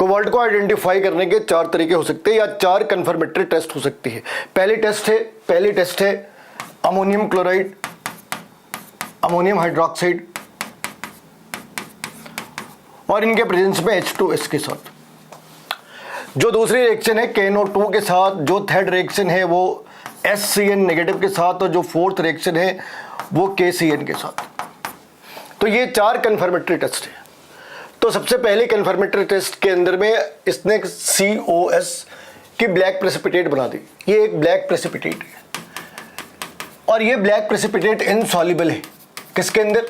Cobalt को identify करने के 4 तरीके हो सकते हैं या 4 कंफर्मेटरी टेस्ट हो सकती है। पहली टेस्ट है अमोनियम क्लोराइड, अमोनियम हाइड्रोक्साइड और इनके प्रेजेंस में H2S के साथ। जो दूसरी रिएक्शन है KNO2 के साथ, जो थर्ड रिएक्शन है वो SCN नेगेटिव के साथ और जो फोर्थ रिएक्शन है वो KCN के साथ। तो ये 4 कंफर्मेटरी टेस्ट है। तो सबसे पहले कंफर्मेटरी टेस्ट के अंदर में इसने COS की ब्लैक प्रेसिपिटेट बना दी। ये एक ब्लैक प्रेसिपिटेट है और ये ब्लैक प्रेसिपिटेट इनसॉल्युबल है। किसके अंदर?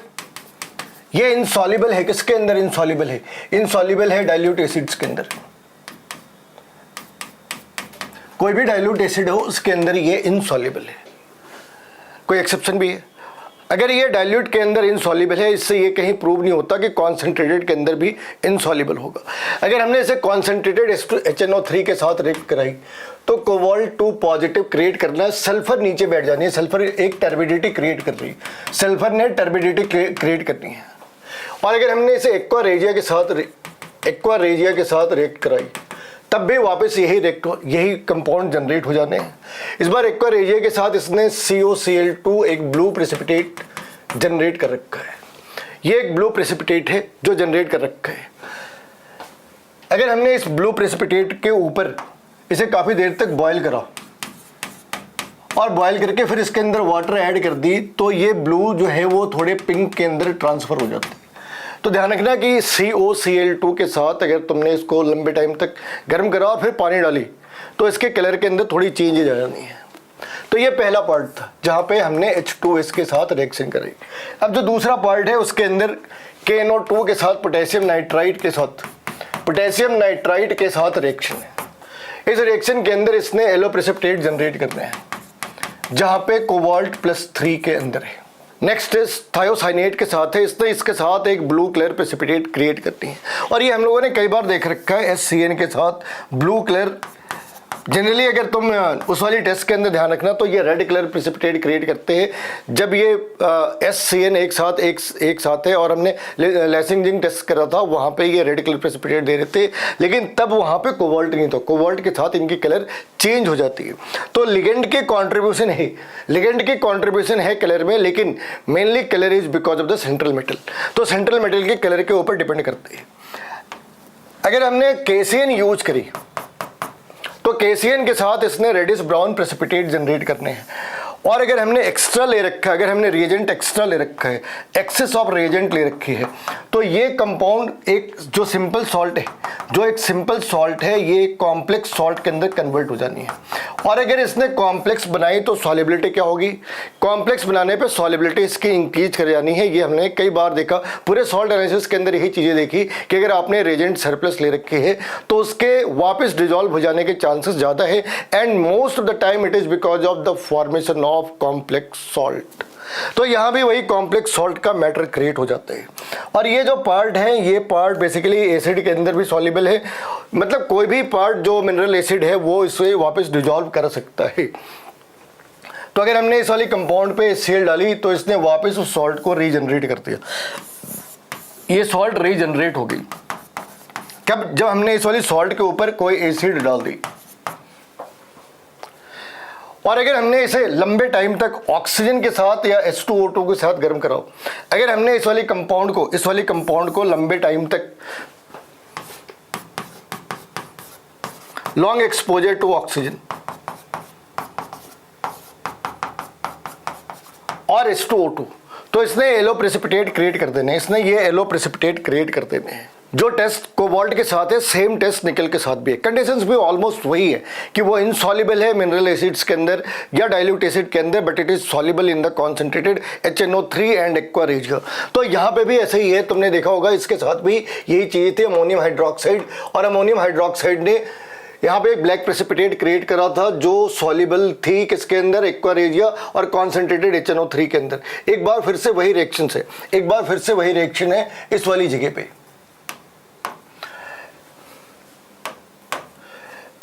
ये इनसॉल्युबल है। किसके अंदर इनसॉल्युबल है? इनसॉल्युबल है डाइल्यूट एसिड्स के अंदर। कोई भी डाइल्यूट एसिड हो उसके अंदर ये इनसॉल्युबल है। कोई एक्सेप्शन भी है? अगर ये डाइल्यूट के अंदर इनसॉल्युबल है, इससे ये कहीं प्रूव नहीं होता कि कॉन्सेंट्रेटेड के अंदर भी इनसॉल्युबल होगा। अगर हमने इसे कॉन्सेंट्रेटेड HNO3 के साथ रिएक्ट कराई तो कोबाल्ट 2 पॉजिटिव क्रिएट करना है, सल्फर नीचे बैठ जानी है। सल्फर एक टर्बिडिटी क्रिएट कर रही है, सल्फर ने टर्बिडिटी क्रिएट करनी है। और अगर हमने इसे एक्वा रेजिया के साथ रिएक्ट कराई तब भी वापस यही कंपाउंड जनरेट हो जाने हैं। इस बार एक्वा रेजिया के साथ इसने COCl2 एक ब्लू प्रेसिपिटेट जनरेट कर रखा है। ये एक ब्लू प्रेसिपिटेट है जो जनरेट कर रखा है। अगर हमने इस ब्लू प्रेसिपिटेट के ऊपर इसे काफ़ी देर तक बॉयल करा और बॉयल करके फिर इसके अंदर वाटर ऐड कर दी तो ये ब्लू जो है वो थोड़े पिंक के अंदर ट्रांसफ़र हो जाते हैं। तो ध्यान रखना कि COCl2 के साथ अगर तुमने इसको लंबे टाइम तक गर्म करा और फिर पानी डाली तो इसके कलर के अंदर थोड़ी चेंज आ जानी है। तो ये पहला पार्ट था जहाँ पे हमने H2S के साथ रिएक्शन कराई। अब जो दूसरा पार्ट है उसके अंदर KNO2 के साथ पोटेशियम नाइट्राइट के साथ रिएक्शन है। इस रिएक्शन के अंदर इसने येलो प्रेसिपिटेट जनरेट करने हैं जहाँ पे कोबाल्ट +3 के अंदर है। नेक्स्ट इज थायोसाइनेट के साथ है, इसने इसके साथ एक ब्लू कलर प्रेसिपिटेट क्रिएट करती है और ये हम लोगों ने कई बार देख रखा है SCN के साथ ब्लू कलर। जनरली अगर तुम उस वाली टेस्ट के अंदर ध्यान रखना तो ये रेड कलर प्रेसिपिटेट क्रिएट करते हैं जब ये SCN एक साथ है। और हमने लैसिंजिंग टेस्ट करा था वहाँ पे ये रेड कलर प्रेसिपिटेट दे रहे थे, लेकिन तब वहाँ पे कोबाल्ट नहीं था। कोबाल्ट के साथ इनकी कलर चेंज हो जाती है। तो लिगेंड की कॉन्ट्रीब्यूशन है कलर में, लेकिन mainly colour is because of the central metal. तो सेंट्रल मेटल के कलर के ऊपर डिपेंड करते हैं। अगर हमने KCN यूज करी तो KCN के साथ इसने रेडिश ब्राउन प्रेसिपिटेट जनरेट करने हैं। और अगर हमने एक्स्ट्रा ले रखा है, अगर हमने रिएजेंट एक्स्ट्रा ले रखा है, एक्सेस ऑफ रिएजेंट ले रखी है, तो ये कंपाउंड एक जो सिंपल सॉल्ट है ये कॉम्प्लेक्स सॉल्ट के अंदर कन्वर्ट हो जानी है। और अगर इसने कॉम्प्लेक्स बनाई तो सॉल्युबिलिटी क्या होगी? कॉम्प्लेक्स बनाने पे सॉल्युबिलिटी इसकी इंक्रीज कर जानी है। ये हमने कई बार देखा, पूरे सॉल्ट एनालिसिस के अंदर यही चीज़ें देखी कि अगर आपने रिएजेंट सरप्लस ले रखे है तो उसके वापस डिजॉल्व हो जाने के चांसेस ज़्यादा है। And most of the time it is because of the formation of complex salt. तो यहाँ भी वही कॉम्प्लेक्स सॉल्ट का मैटर क्रिएट हो जाता है। और ये जो पार्ट है, ये पार्ट बेसिकली एसिड के अंदर भी सॉल्युबल है। मतलब कोई भी पार्ट जो मिनरल एसिड है वो इसे वापस डिजॉल्व कर सकता है। तो अगर हमने इस वाली कंपाउंड पे HCl डाली तो इसने वापस उस सॉल्ट को रीजनरेट कर दिया। ये सॉल्ट रीजनरेट हो गई कब? जब हमने इस वाली सॉल्ट के ऊपर कोई एसिड डाल दी। और अगर हमने इसे लंबे टाइम तक ऑक्सीजन के साथ या H2O2 के साथ गर्म कराओ, अगर हमने इस वाली कंपाउंड को लंबे टाइम तक लॉन्ग एक्सपोजर टू ऑक्सीजन और H2O2 तो इसने येलो प्रेसिपिटेट क्रिएट कर देने। जो टेस्ट कोबाल्ट के साथ है सेम टेस्ट निकल के साथ भी है। कंडीशंस भी ऑलमोस्ट वही है कि वो इनसॉल्युबल है मिनरल एसिड्स के अंदर या डाइल्यूट एसिड के अंदर, but it is soluble in the concentrated HNO3 and aqua regia. तो यहाँ पे भी ऐसे ही है, तुमने देखा होगा इसके साथ भी यही चीज़ थी, अमोनियम हाइड्रोक्साइड। और अमोनियम हाइड्रोक्साइड ने यहाँ पे एक ब्लैक प्रेसिपिटेट क्रिएट करा था जो सॉल्युबल थी किसके अंदर? एक्वा रेजिया और कॉन्सेंट्रेटेड HNO3 के अंदर। एक बार फिर से वही रिएक्शन है इस वाली जगह पे।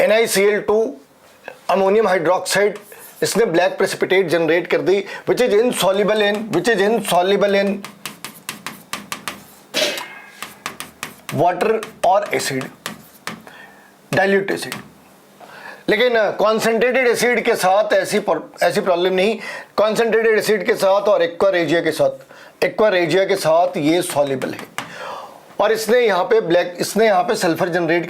NiCl2 अमोनियम हाइड्रोक्साइड इसने ब्लैक प्रेसिपिटेट जनरेट कर दी which is insoluble in water और एसिड। Dilute acid. लेकिन कॉन्सेंट्रेटेड एसिड के साथ ऐसी प्रॉब्लम नहीं। कॉन्सेंट्रेटेड एसिड के साथ और एक्वा रेजिया के साथ ये सॉल्युबल है। और इसने यहाँ पे सल्फर जनरेट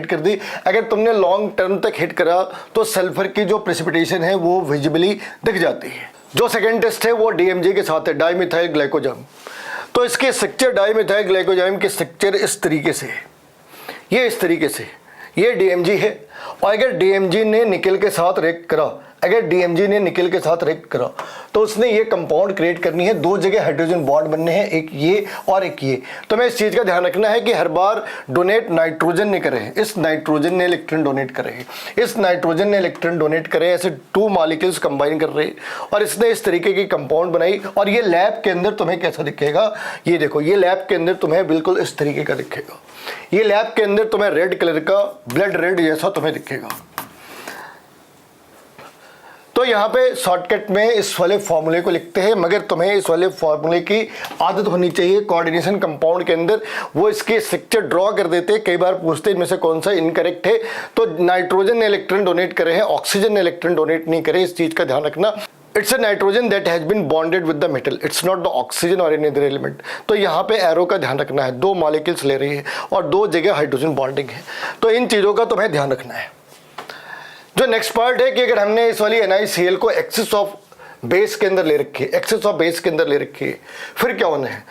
कर दी। अगर तुमने लॉन्ग टर्म तक हिट करा तो सल्फर की जो प्रेसिपिटेशन है वो विजिबली दिख जाती है। जो सेकंड टेस्ट है वो डीएमजी के साथ है, डाइमिथाइल ग्लाइकोजाइम। तो इसके स्ट्रक्चर, डाइमिथाइल ग्लाइकोजाइम के स्ट्रक्चर इस तरीके से है, ये इस तरीके से, ये डीएमजी है। और अगर डीएमजी ने निकल के साथ रिएक्ट करा, तो उसने ये कंपाउंड क्रिएट करनी है। दो जगह हाइड्रोजन बॉन्ड बनने हैं, एक ये और एक ये। तो मैं इस चीज़ का ध्यान रखना है कि हर बार डोनेट नाइट्रोजन ने करे, इस नाइट्रोजन ने इलेक्ट्रॉन डोनेट करे, ऐसे 2 मॉलिक्यूल्स कंबाइन कर रहे हैं और इसने इस तरीके की कंपाउंड बनाई। और ये लैब के अंदर तुम्हें कैसा दिखेगा, ये देखो, ये लैब के अंदर तुम्हें बिल्कुल इस तरीके का दिखेगा। ये लैब के अंदर तुम्हें रेड कलर का, ब्लड रेड जैसा तुम्हें दिखेगा। तो यहाँ पे शॉर्टकट में इस वाले फॉर्मूले को लिखते हैं, मगर तुम्हें इस वाले फॉर्मूले की आदत होनी चाहिए। कोऑर्डिनेशन कंपाउंड के अंदर वो इसके स्ट्रक्चर ड्रॉ कर देते हैं, कई बार पूछते हैं इनमें से कौन सा इनकरेक्ट है। तो नाइट्रोजन ने इलेक्ट्रॉन डोनेट करे हैं, ऑक्सीजन ने इलेक्ट्रॉन डोनेट नहीं करे, इस चीज का ध्यान रखना। It's a nitrogen that has been bonded with the metal, it's not the oxygen और एनी अदर एलिमेंट। तो यहाँ पे एरो का ध्यान रखना है, 2 मॉलिक्यूल्स ले रही है और 2 जगह हाइड्रोजन बॉन्डिंग है। तो इन चीज़ों का तुम्हें ध्यान रखना है। जो नेक्स्ट पार्ट है कि अगर हमने इस वाली NaCl को एक्सेस ऑफ बेस के अंदर ले रखी है, फिर क्या होना है।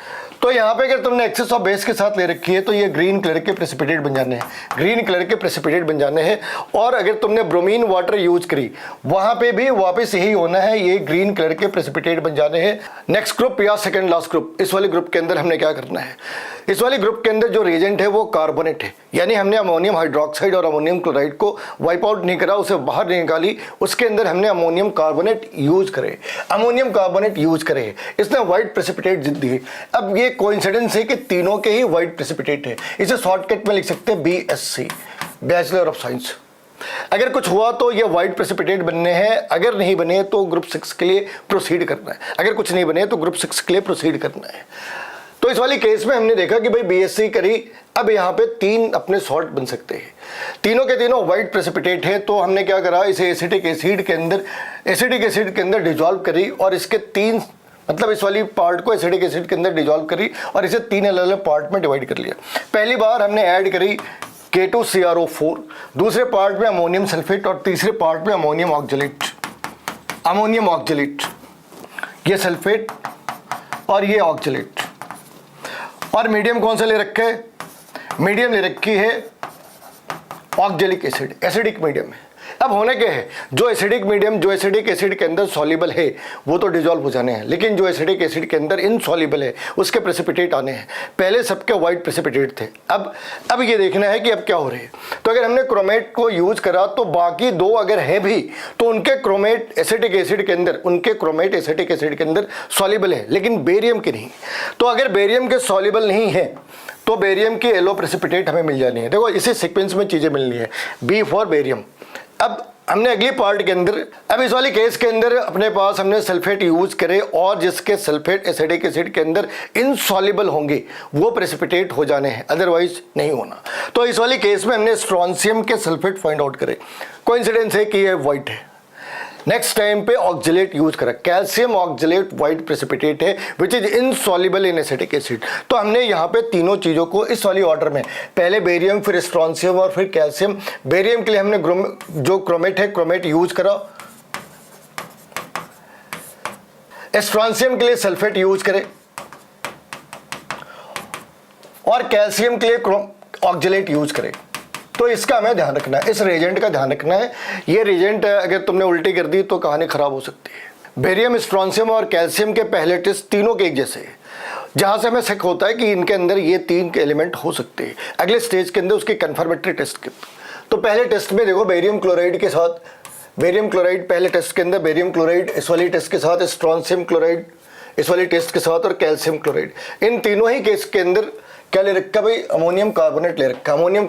तो यहाँ पे अगर तुमने एक्सेस ऑफ बेस के साथ ले रखी है तो ये ग्रीन कलर के प्रेसिपिटेट बन जाने हैं। और अगर तुमने ब्रोमीन वाटर यूज करी, वहां पे भी वापस यही होना है, ये ग्रीन कलर के प्रेसिपिटेट बन जाने हैं। नेक्स्ट ग्रुप या सेकंड लास्ट ग्रुप, इस वाले ग्रुप के अंदर हमने क्या करना है, इस वाले ग्रुप के अंदर जो रिएजेंट है वो कार्बोनेट है। यानी हमने अमोनियम हाइड्रोक्साइड और अमोनियम क्लोराइड को वाइप आउट नहीं करा, उसे बाहर नहीं निकाली, उसके अंदर हमने अमोनियम कार्बोनेट यूज करे। इसने व्हाइट प्रेसिपिटेट दिए। अब ये कोइंसिडेंस है कि तीनों के ही व्हाइट प्रेसिपिटेट है। इसे शॉर्टकट में लिख सकते हैं BSc, बैचलर ऑफ साइंस। अगर कुछ हुआ तो ये व्हाइट प्रेसिपिटेट बनने हैं, अगर नहीं बने तो ग्रुप 6 के लिए प्रोसीड करना है। तो इस वाली केस में हमने देखा कि भाई BSc करी, अब यहाँ पे 3 अपने सॉल्ट बन सकते हैं, तीनों के तीनों व्हाइट प्रेसिपिटेट है। तो हमने क्या करा, इसे एसिटिक एसिड के अंदर डिजॉल्व करी और इसके 3, मतलब इस वाली पार्ट को एसिडिक एसिड के अंदर डिजॉल्व करी और इसे 3 अलग अलग पार्ट में डिवाइड कर लिया। पहली बार हमने ऐड करी K2CrO4, दूसरे पार्ट में अमोनियम सल्फेट और तीसरे पार्ट में अमोनियम ऑक्जेलेट, ये सल्फेट और ये ऑक्जेलेट। और मीडियम कौन सा ले रखा है, मीडियम ले रखी है ऑक्जेलिक एसिड, एसिडिक मीडियम है। अब होने क्या है, जो एसिडिक मीडियम, जो एसिडिक एसिड के अंदर सॉल्युबल है वो तो डिजॉल्व हो जाने हैं, लेकिन जो एसिडिक एसिड के अंदर इनसॉल्युबल है उसके प्रेसिपिटेट आने हैं। पहले सबके व्हाइट प्रेसिपिटेट थे, अब ये देखना है कि अब क्या हो रहे हैं। तो अगर हमने क्रोमेट को यूज करा तो बाकी 2 अगर है भी तो उनके क्रोमेट एसिटिक एसिड के अंदर सॉल्युबल है, लेकिन बेरियम के नहीं। तो अगर बेरियम के सॉल्युबल नहीं है तो बेरियम की येलो प्रेसिपिटेट हमें मिल जानी है। देखो इसी सीक्वेंस में चीजें मिलनी है, B फॉर बेरियम। अब हमने अगली पार्ट के अंदर, अब इस वाली केस के अंदर अपने पास हमने सल्फेट यूज करे और जिसके सल्फेट एसिडिक एसिड के अंदर इनसॉल्युबल होंगे वो प्रेसिपिटेट हो जाने हैं, अदरवाइज नहीं होना। तो इस वाली केस में हमने स्ट्रॉन्सियम के सल्फेट फाइंड आउट करे, कोइंसिडेंस है कि ये व्हाइट है। नेक्स्ट टाइम पे ऑक्जेलेट यूज करा, कैल्शियम ऑक्जेलेट व्हाइट प्रेसिपिटेट है विच is insoluble in acetic acid. तो हमने यहाँ पे तीनों चीजों को इस वाली ऑर्डर में, पहले बेरियम, फिर स्ट्रॉन्सियम और फिर कैल्शियम। बेरियम के लिए हमने जो क्रोमेट है, क्रोमेट यूज करा। स्ट्रॉन्सियम के लिए सल्फेट यूज करे और कैल्शियम के लिए ऑक्जेलेट यूज करे। तो इसका हमें ध्यान रखना है, इस रेजेंट का ध्यान रखना है। ये रेजेंट अगर तुमने उल्टी कर दी तो कहानी खराब हो सकती है। बेरियम, स्ट्रॉन्सियम और कैल्शियम के पहले टेस्ट तीनों के एक जैसे हैं, जहां से हमें शक होता है कि इनके अंदर ये 3 के एलिमेंट हो सकते हैं। अगले स्टेज के अंदर उसके कंफर्मेटरी टेस्ट के, तो पहले टेस्ट में देखो बेरियम क्लोराइड के साथ, बेरियम क्लोराइड पहले टेस्ट के अंदर, बेरियम क्लोराइड इस वाली टेस्ट के साथ, स्ट्रॉन्सियम क्लोराइड इस वाली टेस्ट के साथ और कैल्शियम क्लोराइड। इन तीनों ही केस के अंदर क्या ले रखा भाई, अमोनियम कार्बोनेट ले रखा, अमोनियम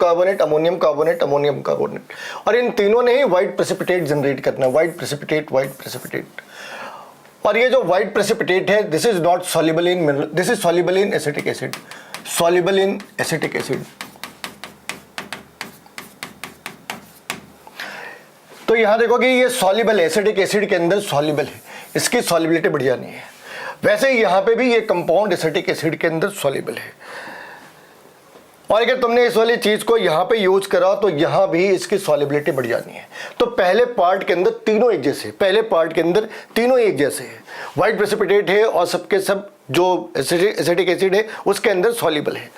कार्बोनेट। और इन तीनों ने ही व्हाइट प्रेसिपिटेट जनरेट करना, व्हाइट प्रेसिपिटेट। और ये जो व्हाइट प्रेसिपिटेट है, this is not soluble in mineral, this is soluble in acetic acid, तो यहाँ देखोगे ये सॉल्युबल है, एसिडिक एसिड के अंदर सॉल्युबल है, इसकी सॉल्युबिलिटी बढ़िया नहीं है। वैसे ही यहाँ पे भी ये कंपाउंड एसिटिक एसिड के अंदर सॉल्युबल है, और अगर तुमने इस वाली चीज को यहाँ पे यूज करा तो यहाँ भी इसकी सॉल्युबिलिटी बढ़ जानी है। तो पहले पार्ट के अंदर तीनों एक जैसे, पहले पार्ट के अंदर तीनों एक जैसे है, व्हाइट प्रेसिपिटेट है और सबके सब जो एसिटिक एसिड है उसके अंदर सॉल्युबल है।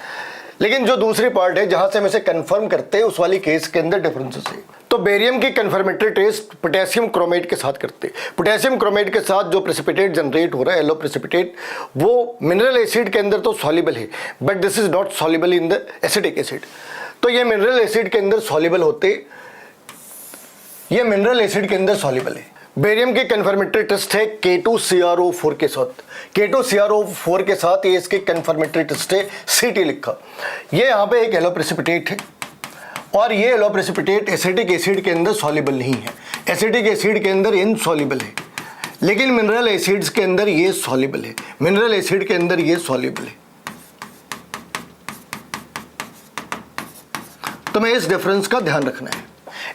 लेकिन जो दूसरी पार्ट है जहां से हम इसे कंफर्म करते हैं उस वाली केस के अंदर डिफरेंसेस है। तो बेरियम की कन्फर्मेटरी टेस्ट पोटेशियम क्रोमेट के साथ करते हैं। पोटेशियम क्रोमेट के साथ जो प्रेसिपिटेट जनरेट हो रहा है, येलो प्रेसिपिटेट, वो मिनरल एसिड के अंदर तो सॉल्युबल है, but this is not soluble in the acidic acid. तो ये मिनरल एसिड के अंदर सॉल्युबल होते, ये मिनरल एसिड के अंदर सॉल्युबल है। बेरियम की कन्फर्मेटरी टेस्ट है K2CrO4 के साथ, K2CrO4 के साथ ये इसकी कन्फर्मेटरी टेस्ट है, CT लिखा। ये यहाँ पे एक येलो प्रेसिपिटेट है और ये येलो प्रेसिपिटेट एसिटिक एसिड के अंदर सॉल्युबल नहीं है, एसिटिक एसिड के अंदर इनसॉल्युबल है, लेकिन मिनरल एसिड्स के अंदर ये सॉल्युबल है, मिनरल एसिड के अंदर ये सॉल्युबल है। तुम्हें इस डिफरेंस का ध्यान रखना है।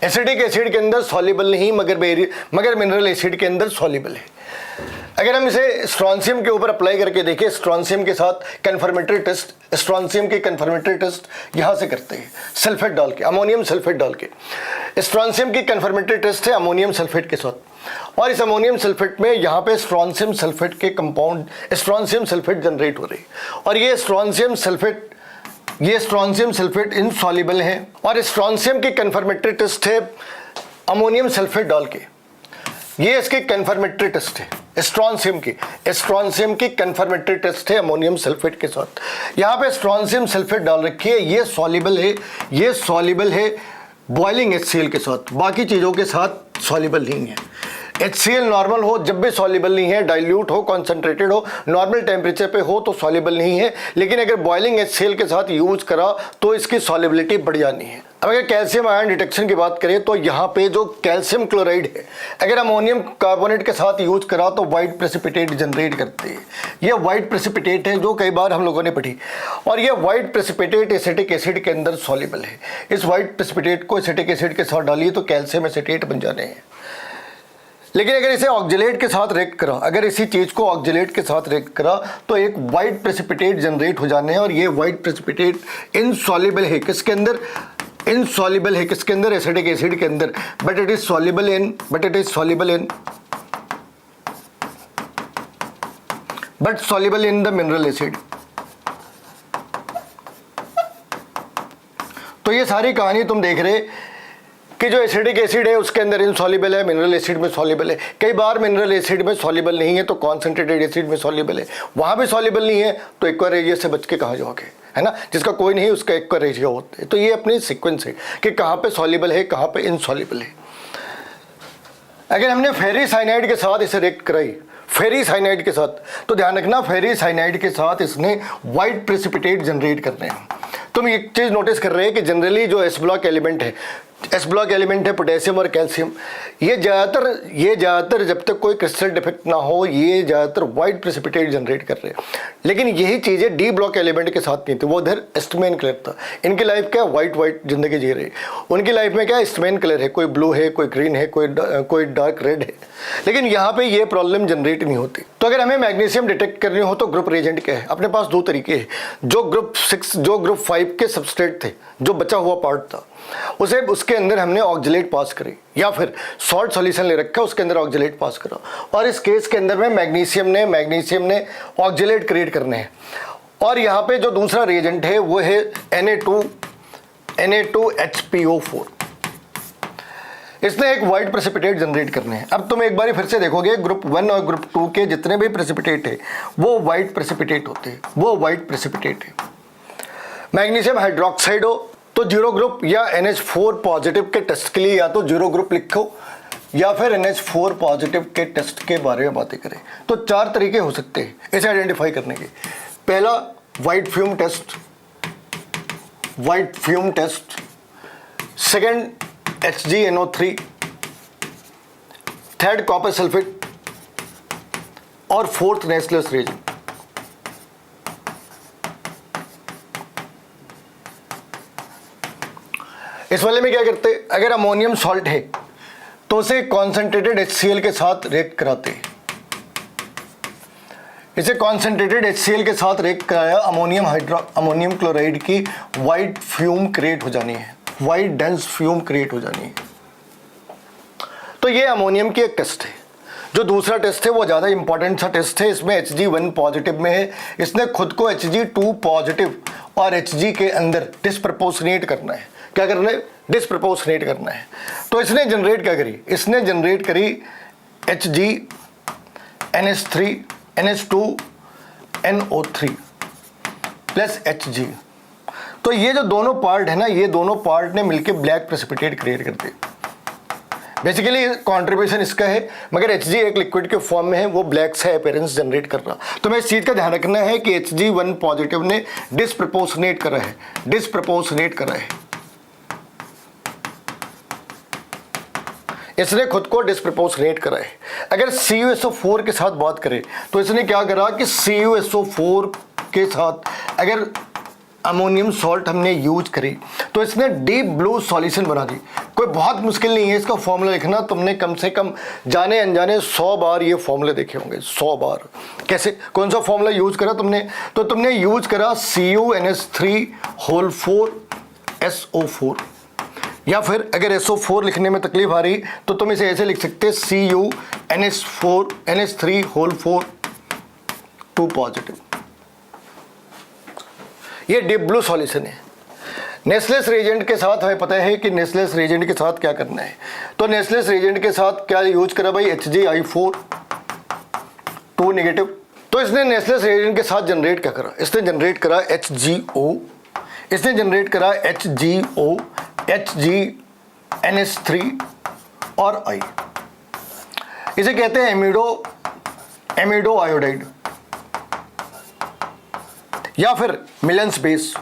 एसिडिक एसिड के अंदर सॉल्युबल नहीं, मगर मिनरल एसिड के अंदर सॉल्युबल है। अगर हम इसे स्ट्रॉन्सियम के ऊपर अप्लाई करके देखें, स्ट्रॉन्सियम के साथ कन्फर्मेटरी टेस्ट, स्ट्रॉन्सियम की कन्फर्मेटरी टेस्ट यहाँ से करते हैं सल्फेट डाल के, अमोनियम सल्फेट डाल के। स्ट्रॉन्सियम की कन्फर्मेटरी टेस्ट है अमोनियम सल्फेट के साथ, और इस अमोनियम सल्फेट में यहाँ पे स्ट्रॉन्सियम सल्फेट के कंपाउंड स्ट्रॉन्सियम सल्फेट जनरेट हो रही है, और ये स्ट्रॉन्सियम सल्फेट इनसॉल्युबल है। और स्ट्रॉन्सियम की कन्फर्मेटरी टेस्ट है अमोनियम सल्फेट डाल के, ये इसकी कन्फर्मेटरी टेस्ट है स्ट्रॉन्सियम की कन्फर्मेटरी टेस्ट है अमोनियम सल्फेट के साथ। यहाँ पे स्ट्रॉन्सियम सल्फेट डाल रखी है, ये सॉल्युबल है बॉइलिंग HCl के साथ, बाकी चीज़ों के साथ सॉल्युबल नहीं है। HCl नॉर्मल हो जब भी सॉल्युबल नहीं है, डाइल्यूट हो, कॉन्सेंट्रेटेड हो, नॉर्मल टेम्परेचर पे हो तो सॉल्युबल नहीं है, लेकिन अगर बॉइलिंग HCl के साथ यूज करा तो इसकी सॉल्युबिलिटी बढ़ जानी है। अब अगर कैल्शियम आयन डिटेक्शन की बात करें तो यहाँ पे जो कैल्शियम क्लोराइड है, अगर अमोनियम कार्बोनेट के साथ यूज करा तो व्हाइट प्रेसिपिटेट जनरेट करते हैं। ये व्हाइट प्रेसिपिटेट है जो कई बार हम लोगों ने पढ़ी, और ये व्हाइट प्रेसिपिटेट एसिटिक एसिड के अंदर सॉल्युबल है। इस व्हाइट प्रेसिपिटेट को एसिटिक एसिड के साथ डालिए तो कैल्शियम एसिटेट बन जाने हैं। लेकिन अगर इसे ऑक्जेलेट के साथ रिएक्ट करा, अगर इसी चीज़ को ऑक्जेलेट के साथ रिएक्ट करा तो एक वाइट प्रेसिपिटेट जनरेट हो जाने हैं, और ये वाइट प्रेसिपिटेट इनसॉल्युबल है किसके अंदर, इनसॉल्युबल है किसके अंदर, एसिडिक एसिड के अंदर, but it is soluble in the mineral acid. तो ये सारी कहानी तुम देख रहे कि जो एसिडिक एसिड है उसके अंदर इनसॉल्युबल है, मिनरल एसिड में सॉल्युबल है। कई बार मिनरल एसिड में सॉल्युबल नहीं है तो कॉन्सेंट्रेटेड एसिड में सॉल्युबल है, वहाँ भी सॉल्युबल नहीं है तो एक्वा रेजिया से बच के कहाँ जाओगे, है ना। जिसका कोई नहीं उसका एक्वा रेजिया होता है। तो ये अपनी सीक्वेंस है कि कहाँ पे सॉल्युबल है, कहाँ पे इनसॉल्युबल है। अगर हमने फेरिस साइनाइड के साथ इसे रिएक्ट कराई, फेरिस साइनाइड के साथ, तो ध्यान रखना फेरिस साइनाइड के साथ इसने व्हाइट प्रेसिपिटेट जनरेट करने हैं। तुम एक चीज़ नोटिस कर रहे हैं कि जनरली जो एस ब्लॉक एलिमेंट है पोटेशियम और कैल्शियम, ये ज़्यादातर जब तक कोई क्रिस्टल डिफेक्ट ना हो ये ज़्यादातर वाइट प्रेसिपिटेट जनरेट कर रहे हैं। लेकिन यही चीज़ें डी ब्लॉक एलिमेंट के साथ नहीं थी, वो उधर एस्टमेन कलर था। इनकी लाइफ क्या वाइट जिंदगी जी रही, उनकी लाइफ में क्या एस्टमेन कलर है, कोई ब्लू है, कोई ग्रीन है, कोई डार्क रेड है। लेकिन यहाँ पे ये प्रॉब्लम जनरेट नहीं होती। तो अगर हमें मैग्नीशियम डिटेक्ट करनी हो तो ग्रुप रिएजेंट क्या है, अपने पास 2 तरीके हैं। जो ग्रुप 5 के सबस्ट्रेट थे, जो बचा हुआ पार्ट था, उसके अंदर हमने ऑक्जेलेट पास करी, या फिर सॉल्ट सॉल्यूशन ले रखा उसके अंदर ऑक्जेलेट पास करा, और इस केस के अंदर में मैग्नीशियम ने ऑक्जेलेट क्रिएट करने हैं। और यहाँ पे जो दूसरा रिएजेंट है वो है Na2HPO4, इसने एक वाइट प्रेसिपिटेट जनरेट करने हैं। अब तुम एक बार फिर से देखोगे ग्रुप 1 और ग्रुप 2 के जितने भी प्रेसिपिटेट है वो वाइट प्रेसिपिटेट होते हैं, वो वाइट प्रेसिपिटेट है। मैग्नीशियम हाइड्रोक्साइड हो तो 0 ग्रुप, या NH4 पॉजिटिव के टेस्ट के लिए या तो 0 ग्रुप लिखो या फिर NH4 पॉजिटिव के टेस्ट के बारे में बातें करें। तो 4 तरीके हो सकते हैं इसे आइडेंटिफाई करने के। पहला white fume test, second HgNO3, third copper sulphate, और फोर्थ नेस्लेस रिएजेंट। इस वाले में क्या करते, अगर अमोनियम सॉल्ट है तो उसे कॉन्सेंट्रेटेड HCl के साथ रिएक्ट कराते हैं। इसे कॉन्सेंट्रेटेड HCl के साथ रिएक्ट कराया, अमोनियम क्लोराइड की वाइट फ्यूम क्रिएट हो जानी है, वाइट डेंस फ्यूम क्रिएट हो जानी है। तो ये अमोनियम की एक टेस्ट है। जो दूसरा टेस्ट है वो ज़्यादा इंपॉर्टेंट सा टेस्ट है, इसमें Hg1 पॉजिटिव में है, इसने खुद को Hg2 पॉजिटिव और Hg के अंदर डिस्प्रपोर्शनेट करना है। क्या करना है? डिस्प्रपोर्शनेट करना है। तो इसने जनरेट क्या करी? इसने जनरेट करी HgNH3 NH2NO3 प्लस Hg। तो ये जो दोनों पार्ट है ना, ये दोनों पार्ट ने मिलके ब्लैक प्रेसिपिटेट क्रिएट करते हैं। बेसिकली कंट्रीब्यूशन इसका है, मगर Hg एक लिक्विड के फॉर्म में है, वो ब्लैक सा अपीयरेंस जनरेट कर रहा। तो मैं इस चीज़ का ध्यान रखना है कि Hg1 पॉजिटिव ने डिस्प्रपोर्शनेट करा है, डिस्प्रपोर्शनेट करा है, इसने खुद को डिस्प्रपोर्शनेट करा है। अगर CuSO4 के साथ बात करें तो इसने क्या करा कि CuSO4 के साथ अगर अमोनियम सॉल्ट हमने यूज करी तो इसने डीप ब्लू सॉल्यूशन बना दी। कोई बहुत मुश्किल नहीं है इसका फॉर्मूला लिखना, तुमने कम से कम जाने अनजाने 100 बार ये फॉर्मूले देखे होंगे, 100 बार। कैसे, कौन सा फॉर्मूला यूज करा तुमने? तो तुमने यूज करा CuNH3 या फिर अगर SO4 लिखने में तकलीफ आ रही तो तुम इसे ऐसे लिख सकते CuNH3 2 पॉजिटिव। ये डीप ब्लू सॉल्यूशन है। नेस्लेस रिएजेंट के साथ हमें पता है कि नेस्लेस रिएजेंट के साथ क्या करना है। तो नेस्लेस रिएजेंट के साथ क्या यूज करा भाई? HgI4 2 negative. तो इसने नेस्लेस रिएजेंट के साथ जनरेट क्या करा? इसने जनरेट करा HgO, इसने जनरेट करा HgO, HgNH3 और I। इसे कहते हैं एमिडो आयोडाइड या फिर मिलन स्पेस।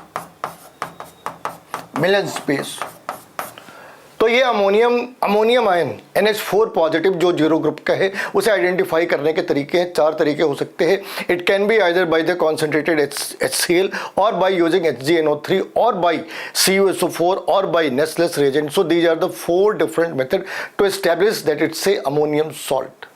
तो ये अमोनियम आयन NH4 पॉजिटिव जो 0 ग्रुप का है, उसे आइडेंटिफाई करने के तरीके हैं, 4 तरीके हो सकते हैं। It can be either by the concentrated HCl और बाय यूजिंग HgNO3 और बाय CuSO4 और by Nessler's reagent. So these are the 4 different method to establish that it's a ammonium salt.